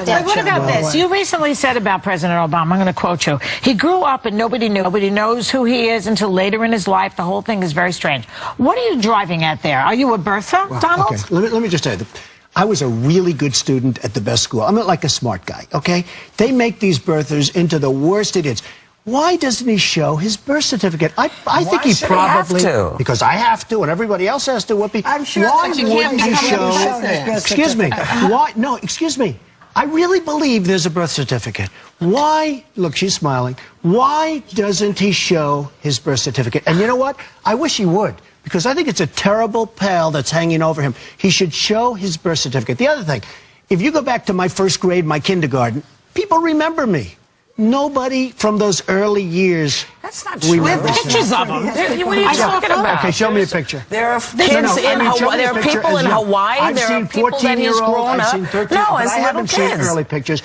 But what about this? You recently said about President Obama, I'm going to quote you, he grew up and nobody knew. Nobody knows who he is until later in his life. The whole thing is very strange. What are you driving at there? Are you a birther, Donald? Okay, let me just tell you. I was a really good student at the best school. I'm not like a smart guy, okay? They make these birthers into the worst idiots. Why doesn't he show his birth certificate? I think he probably have to? Because I have to, and everybody else has to. I'm sure why that you wouldn't can't he show? Excuse me. Why? No, excuse me. I really believe there's a birth certificate. Why? Look, she's smiling. Why doesn't he show his birth certificate? And you know what? I wish he would, because I think it's a terrible pall that's hanging over him. He should show his birth certificate. The other thing, if you go back to my first grade, my kindergarten, people remember me. Nobody from those early years. That's not true. We have pictures of them. What are you talking about? Okay, show me a picture. There are kids in Hawaii. There are people in Hawaii. There are people that he's grown up. No, as I haven't seen early pictures.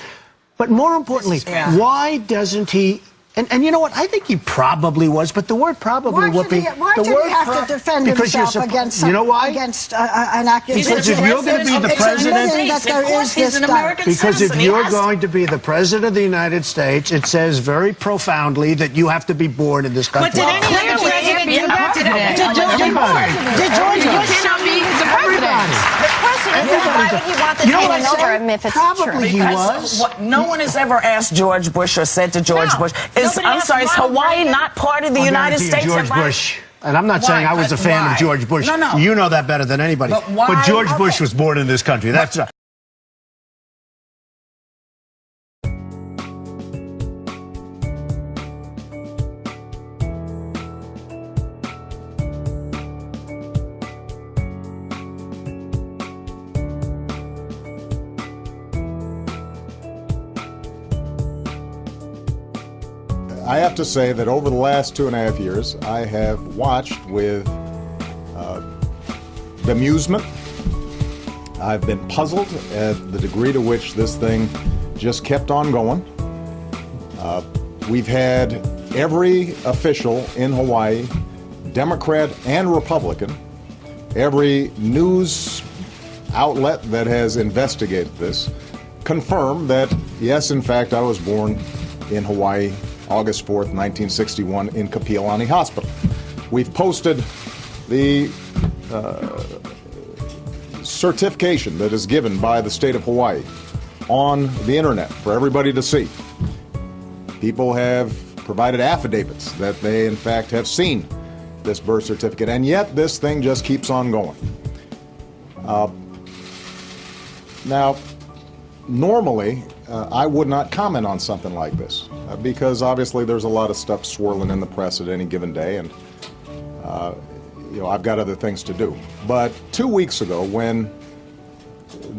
But more importantly, why doesn't he? And you know what? I think he probably was, but the word probably would be. Why did he have to defend himself against? You know why? Against an accusation. Because if you're going to be the president, because if you're going to be the president of the United States, it says very profoundly that you have to be born in this country. But did any other president be a president? Did George Bush not be the president? Why would he want the name over him if it's Probably he was. No one has ever asked George Bush or said to George Bush, I'm sorry, is Hawaii not part of the United States? George Bush. And I'm not saying I was a fan of George Bush. No. You know that better than anybody. But George Bush was born in this country. That's I have to say that over the last 2.5 years, I have watched with bemusement. I've been puzzled at the degree to which this thing just kept on going. We've had every official in Hawaii, Democrat and Republican, every news outlet that has investigated this, confirm that, yes, in fact, I was born in Hawaii August 4th, 1961, in Kapiolani Hospital. We've posted the certification that is given by the state of Hawaii on the internet for everybody to see. People have provided affidavits that they, in fact, have seen this birth certificate, and yet this thing just keeps on going. Now, normally, I would not comment on something like this because obviously there's a lot of stuff swirling in the press at any given day, and I've got other things to do. But 2 weeks ago, when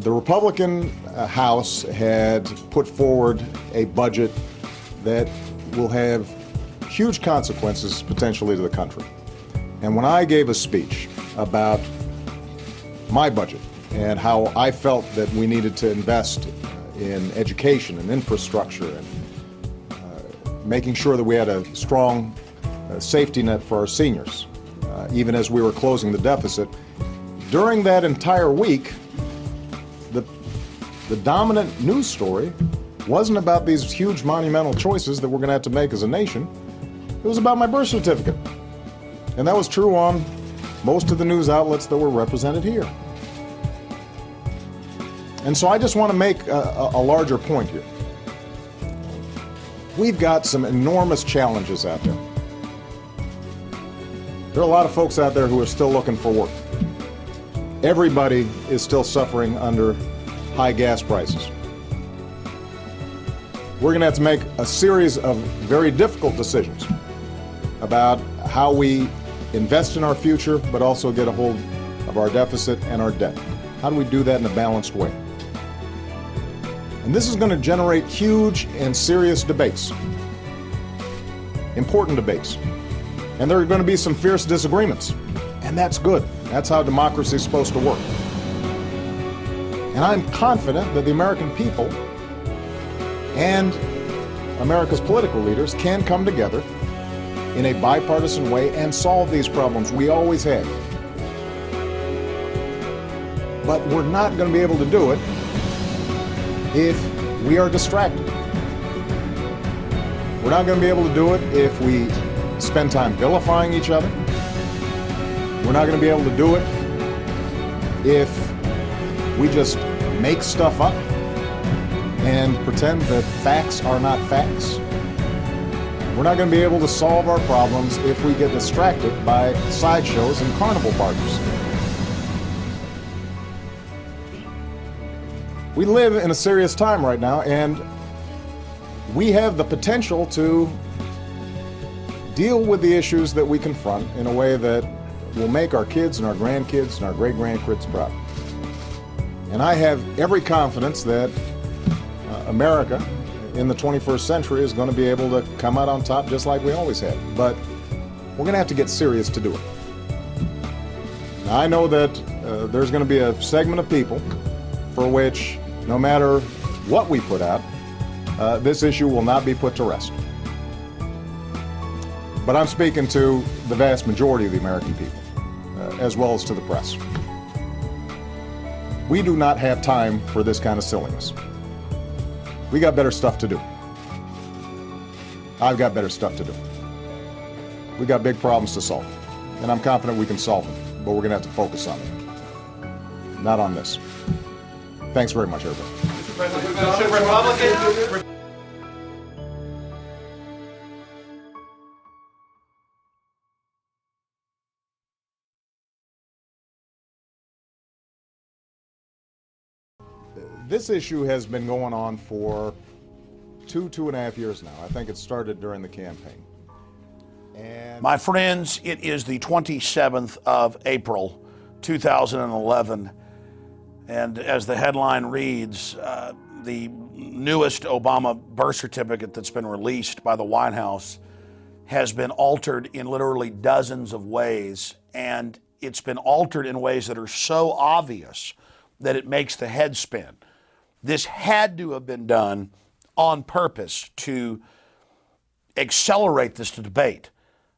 the Republican House had put forward a budget that will have huge consequences potentially to the country, and when I gave a speech about my budget and how I felt that we needed to invest in education and infrastructure and making sure that we had a strong safety net for our seniors, even as we were closing the deficit. During that entire week, the dominant news story wasn't about these huge monumental choices that we're going to have to make as a nation. It was about my birth certificate. And that was true on most of the news outlets that were represented here. And so I just want to make a larger point here. We've got some enormous challenges out there. There are a lot of folks out there who are still looking for work. Everybody is still suffering under high gas prices. We're going to have to make a series of very difficult decisions about how we invest in our future, but also get a hold of our deficit and our debt. How do we do that in a balanced way? And this is going to generate huge and serious debates, important debates. And there are going to be some fierce disagreements, and that's good. That's how democracy is supposed to work. And I'm confident that the American people and America's political leaders can come together in a bipartisan way and solve these problems. We always have. But we're not going to be able to do it if we are distracted. We're not going to be able to do it if we spend time vilifying each other. We're not going to be able to do it if we just make stuff up and pretend that facts are not facts. We're not going to be able to solve our problems if we get distracted by sideshows and carnival barkers. We live in a serious time right now, and we have the potential to deal with the issues that we confront in a way that will make our kids and our grandkids and our great-grandkids proud. And I have every confidence that America in the 21st century is going to be able to come out on top just like we always have. But we're going to have to get serious to do it. Now, I know that there's going to be a segment of people for which, no matter what we put out, this issue will not be put to rest. But I'm speaking to the vast majority of the American people, as well as to the press. We do not have time for this kind of silliness. We got better stuff to do. I've got better stuff to do. We got big problems to solve, and I'm confident we can solve them, but we're going to have to focus on them, not on this. Thanks very much, everybody. Mr. President, should Republicans... This issue has been going on for two and a half years now. I think it started during the campaign. And my friends, it is the 27th of April, 2011. And as the headline reads, the newest Obama birth certificate that's been released by the White House has been altered in literally dozens of ways. And it's been altered in ways that are so obvious that it makes the head spin. This had to have been done on purpose to accelerate this debate.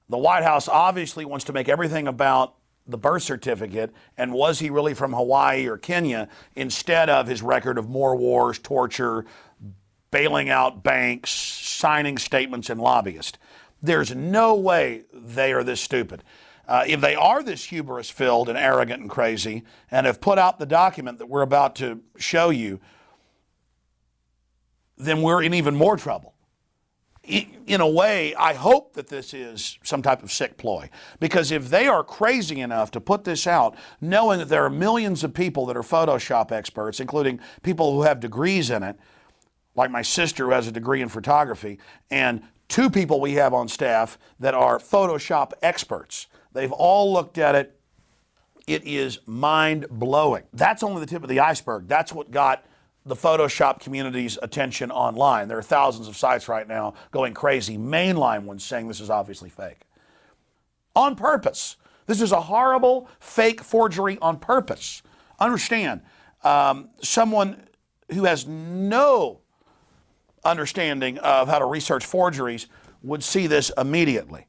The White House obviously wants to make everything about the birth certificate and was he really from Hawaii or Kenya, instead of his record of more wars, torture, bailing out banks, signing statements, and lobbyists. There's no way they are this stupid. If they are this hubris-filled and arrogant and crazy and have put out the document that we're about to show you, then we're in even more trouble. In a way, I hope that this is some type of sick ploy, because if they are crazy enough to put this out, knowing that there are millions of people that are Photoshop experts, including people who have degrees in it, like my sister who has a degree in photography, and 2 people we have on staff that are Photoshop experts. They've all looked at it. It is mind-blowing. That's only the tip of the iceberg. That's what got the Photoshop community's attention online. There are thousands of sites right now going crazy, mainline ones saying this is obviously fake. On purpose. This is a horrible fake forgery on purpose. Understand, someone who has no understanding of how to research forgeries would see this immediately.